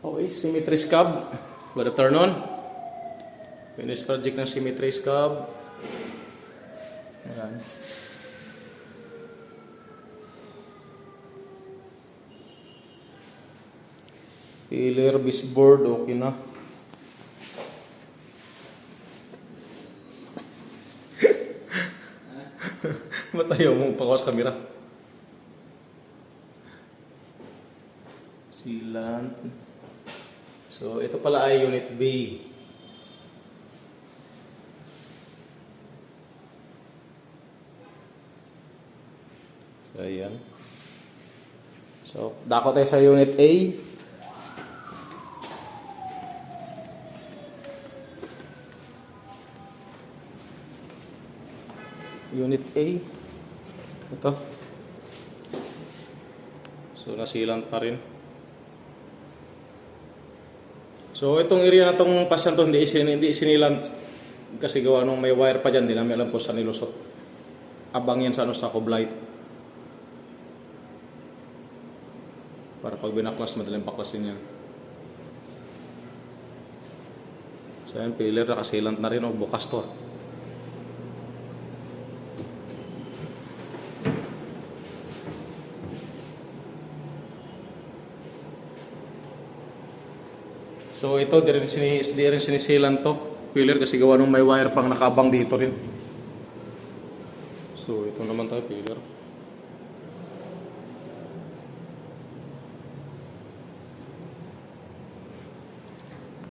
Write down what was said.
Okay, symmetry scab. Good afternoon. Finish project ng symmetry scab. Ayan. Pillar baseboard, okay na. Ba't ayaw mong pakuha sa camera? Sealant. So, ito pala ay Unit B. So, ayan. So, dako tayo sa Unit A. Unit A. Ito. So, nasilant pa rin. So, itong area na itong pasyan to hindi sinilant kasi gawa nung may wire pa dyan. Hindi namin alam kung saan nilusot. Abang yan sa sa Coblight. Para pag binaklas, madaling baklasin yan. So, yan, pillar nakasilant na rin. O, bukas to. So ito, di rin sinisilan to pillar kasi gawa nung may wire pang nakabang dito rin. So ito naman tayo pillar.